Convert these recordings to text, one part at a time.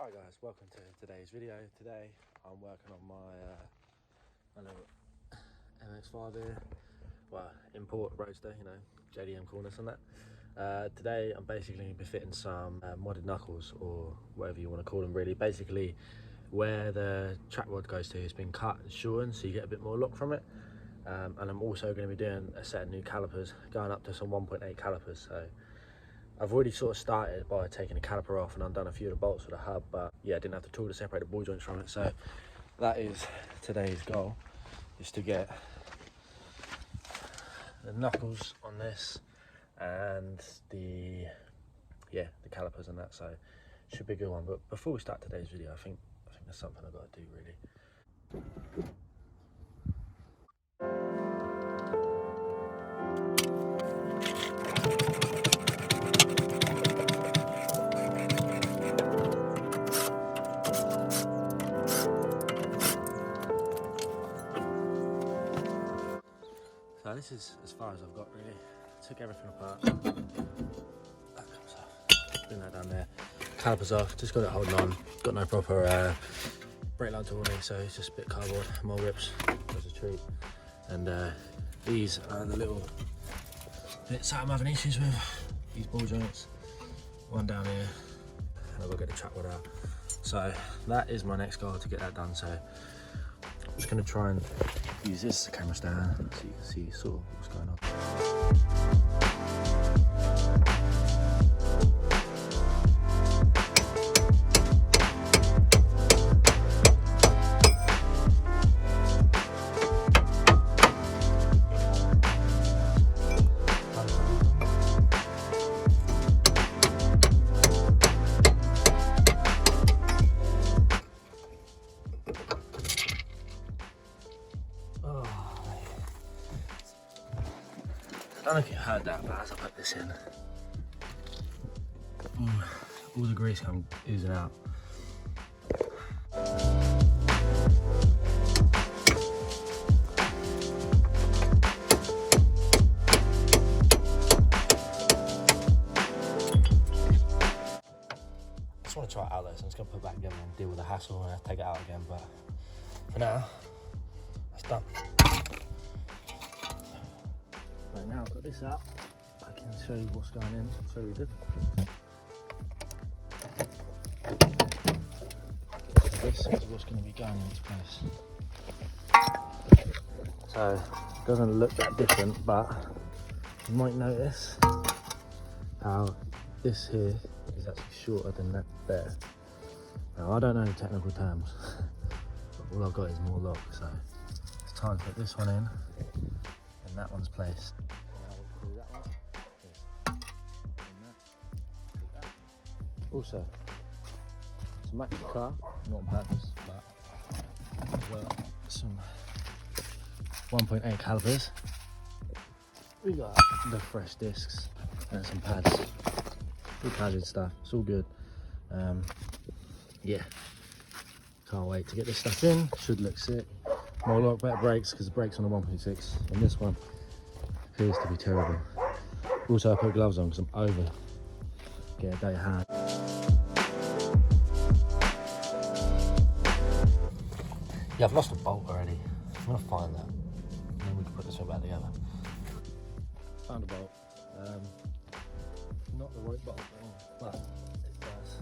Hi guys, welcome to today's video. Today I'm working on my little Mx5 here, well, import roadster, you know, JDM cornice and that. Today I'm basically going to be fitting some modded knuckles, or whatever you want to call them really. Basically where the track rod goes to has been cut and shortened so you get a bit more lock from it. And I'm also going to be doing a set of new calipers, going up to some 1.8 calipers. So I've already sort of started by taking the caliper off and undone a few of the bolts for the hub, but yeah, I didn't have the tool to separate the ball joints from it. So that is today's goal, is to get the knuckles on this and the calipers and that. So should be a good one. But before we start today's video, I think there's something I've got to do really. So this is as far as I've got really. Took everything apart. That comes off. Bring that down there. Calipers off. Just got it holding on. Got no proper brake line tool on it, so it's just a bit of cardboard. More rips. That's a treat. And these are the little bits that I'm having issues with. These ball joints. One down here. And I've got to get the track rod out. So that is my next goal, to get that done. So I'm just going to try and use this as a camera stand so you can see sort of what's going on. I don't know if you heard that, but as I put this in, all the grease comes oozing out. I just want to try it out though, so I'm just going to put it back together and deal with the hassle and take it out again, but for now, that's done. Right, now I've got this out, I can show you what's going in. It's very good. This is what's going to be going into place. So it doesn't look that different, but you might notice how this here is actually shorter than that there. Now I don't know the technical terms, but all I've got is more lock, so it's time to put this one in and that one's placed. Also, to match the car, not on purpose, but as well, some 1.8 calipers. We got the fresh discs and some pads, all padded stuff. It's all good. Yeah, can't wait to get this stuff in. Should look sick. More lock, better brakes, because the brakes on the 1.6 and this one appears to be terrible. Also, I put gloves on because I'm over. Get a day hand. Yeah, I've lost a bolt already. I'm gonna find that, and then we can put this one back together. Found a bolt. Not the right bolt, but it does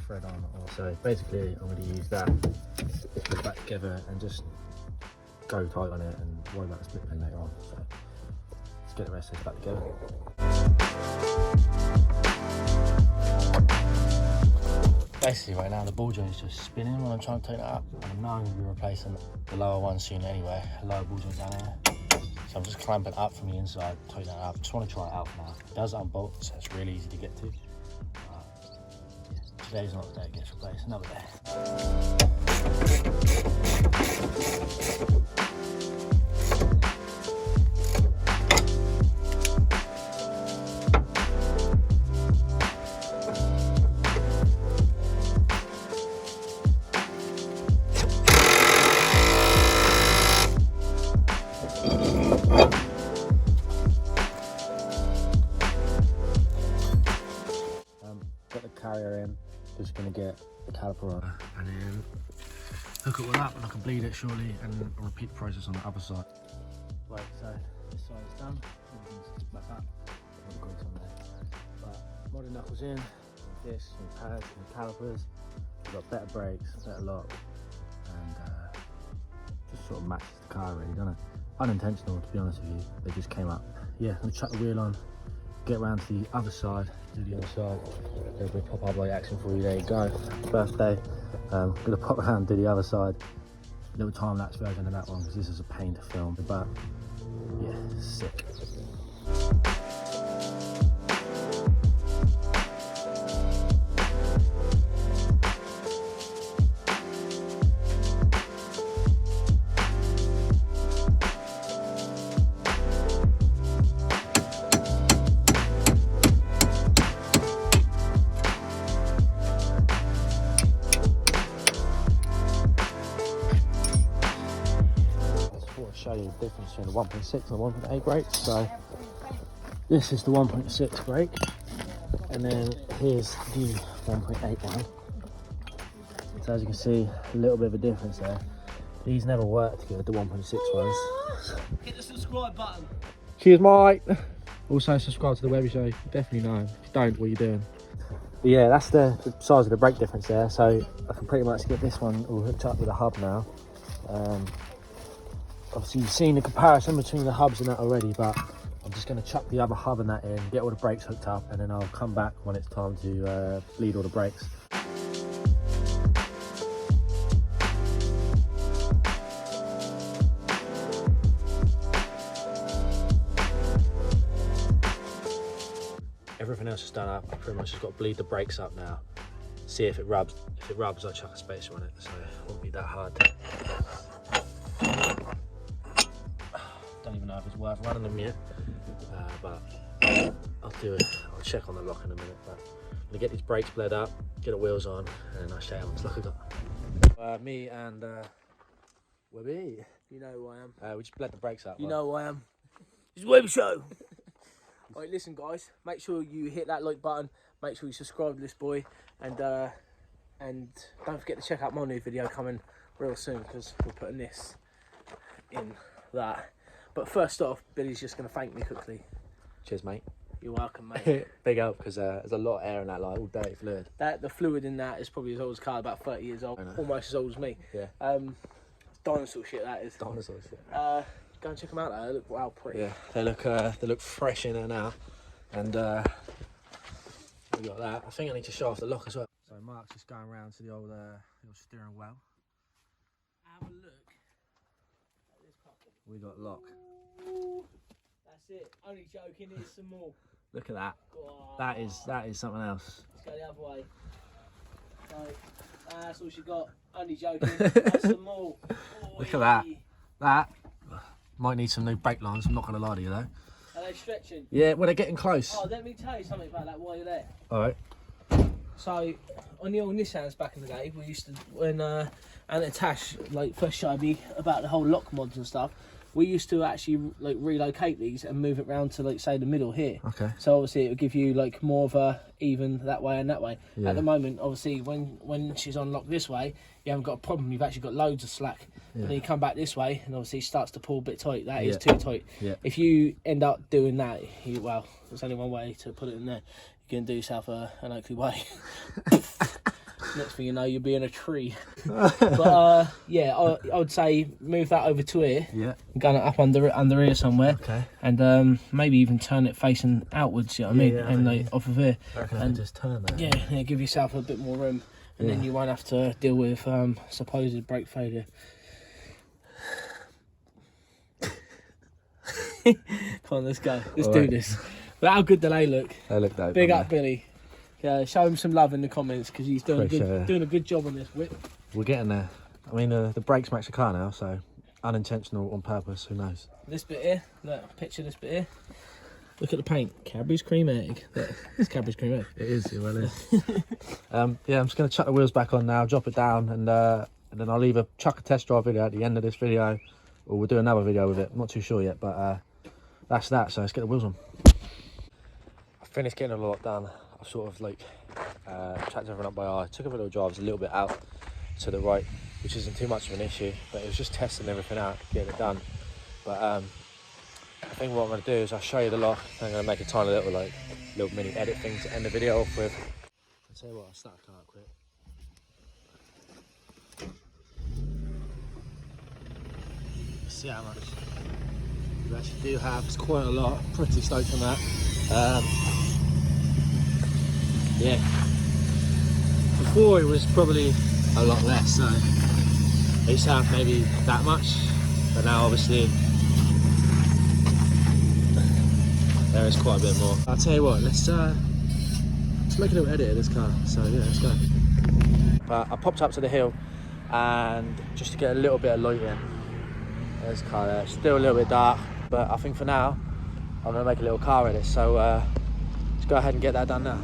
thread on. So basically, I'm gonna use that, put it back together, and just go tight on it, and worry about the split pin later on. So let's get the rest of this back together. Basically right now the ball joint is just spinning when I'm trying to tighten it up, and I know I'm going to be replacing the lower one soon anyway, a lower ball joint down here. So I'm just clamping up from the inside, tightening it up. Just want to try it out for now. It does unbolt, so it's really easy to get to. Today's not the day it gets replaced, another day. Got the carrier in. Just gonna get the caliper on and then hook it all up, and I can bleed it shortly, and I'll repeat the process on the other side. Right, so this side is done. Everything's back up. All the grease on there. But modded knuckles in, this, new pads, new calipers. We've got better brakes, better lock, and just sort of matches the car really, doesn't it? Unintentional, to be honest with you. They just came up. Yeah, I'm gonna chuck the wheel on, get around to the other side, do the other side. A little bit of pop-up light action for you. There you go. First day. Gonna pop around and do the other side. Little time-lapse version of that one because this is a pain to film. But yeah, sick. Show you the difference between the 1.6 and the 1.8 brakes. So this is the 1.6 brake, and then here's the 1.8 one. So as you can see, a little bit of a difference there. These never worked good, the 1.6 ones. Hit the subscribe button. Cheers, mate. Also subscribe to the Webby Show. You definitely know. If you don't, what are you doing? But yeah, that's the size of the brake difference there. So I can pretty much get this one all hooked up with a hub now. Obviously you've seen the comparison between the hubs and that already, but I'm just going to chuck the other hub and that in, get all the brakes hooked up, and then I'll come back when it's time to bleed all the brakes. Everything else is done up. I pretty much just got to bleed the brakes up now. See if it rubs. If it rubs, I'll chuck a spacer on it, so it won't be that hard. Don't even know if it's worth running them yet, but I'll do it. I'll check on the lock in a minute. But I'm gonna get these brakes bled up, get the wheels on, and then I'll show you how much luck I got. Me and Webby. You know who I am. We just bled the brakes up. You know who I am. It's Web Show. Alright, listen guys, make sure you hit that like button, make sure you subscribe to this boy, and don't forget to check out my new video coming real soon, because we're putting this in that. But first off, Billy's just going to thank me quickly. Cheers, mate. You're welcome, mate. Big help, because there's a lot of air in that, like all dirty fluid. The fluid in that is probably as old as a car, about 30 years old, almost as old as me. Yeah. Dinosaur shit, that is. Dinosaur shit. Go and check them out, though. They look wow pretty. Yeah, they look fresh in there now, and we got that. I think I need to show off the lock as well. So Mark's just going around to the old steering wheel. Have a look at this puppy. We got lock. That's it. Only joking. Here's some more. Look at that. Oh. That is something else. Let's go the other way. No, that's all she got. Only joking. That's some more. Look at that. That might need some new brake lines. I'm not gonna lie to you though. Are they stretching? Yeah, well they're getting close. Oh, let me tell you something about that while you're there. All right. So on the old Nissans back in the day, we used to, when and Tash like first showed me about the whole lock mods and stuff, we used to actually like relocate these and move it round to like say the middle here. Okay. So obviously it would give you like more of a even that way and that way. Yeah. At the moment, obviously when she's on lock this way, you haven't got a problem. You've actually got loads of slack. Yeah. And then you come back this way, and obviously it starts to pull a bit tight. That is too tight. Yeah. If you end up doing that, well, there's only one way to put it in there. You can do yourself an Oakley way. Next thing you know, you'll be in a tree. But yeah, I would say move that over to here. Yeah. Gun it up under here somewhere. Okay. And maybe even turn it facing outwards. You know what I mean? Yeah, and like off of here. I reckon I just turn that. Yeah, give yourself a bit more room, and then you won't have to deal with supposed brake failure. Come on, let's go. Let's do this. But how good do they look? They look dope. Big up, Billy. Show him some love in the comments, because he's doing a good job on this whip. We're getting there. I mean, the brakes match the car now, so unintentional on purpose, who knows? This bit here, look, picture this bit here. Look at the paint, Cadbury's cream egg. Look, it's Cadbury's cream egg. It is, it well is. Yeah, I'm just going to chuck the wheels back on now, drop it down, and then I'll either chuck a test drive video at the end of this video, or we'll do another video with it. I'm not too sure yet, but that's that, so let's get the wheels on. I finished getting a lot done. I sort of like tracked everything up by eye. Took a little drives a little bit out to the right, which isn't too much of an issue, but it was just testing everything out, getting it done. But I think what I'm going to do is I'll show you the lock. I'm going to make a tiny little mini edit thing to end the video off with. I'll tell you what, I'll start the car up quick. See how much you actually do have. It's quite a lot. Pretty stoked on that. Yeah, before it was probably a lot less, so I used to have maybe that much, but now obviously there is quite a bit more. I'll tell you what, let's make a little edit of this car. So yeah, let's go. But I popped up to the hill and just to get a little bit of light in. There's the car there. It's still a little bit dark, but I think for now I'm gonna make a little car edit. So let's go ahead and get that done now.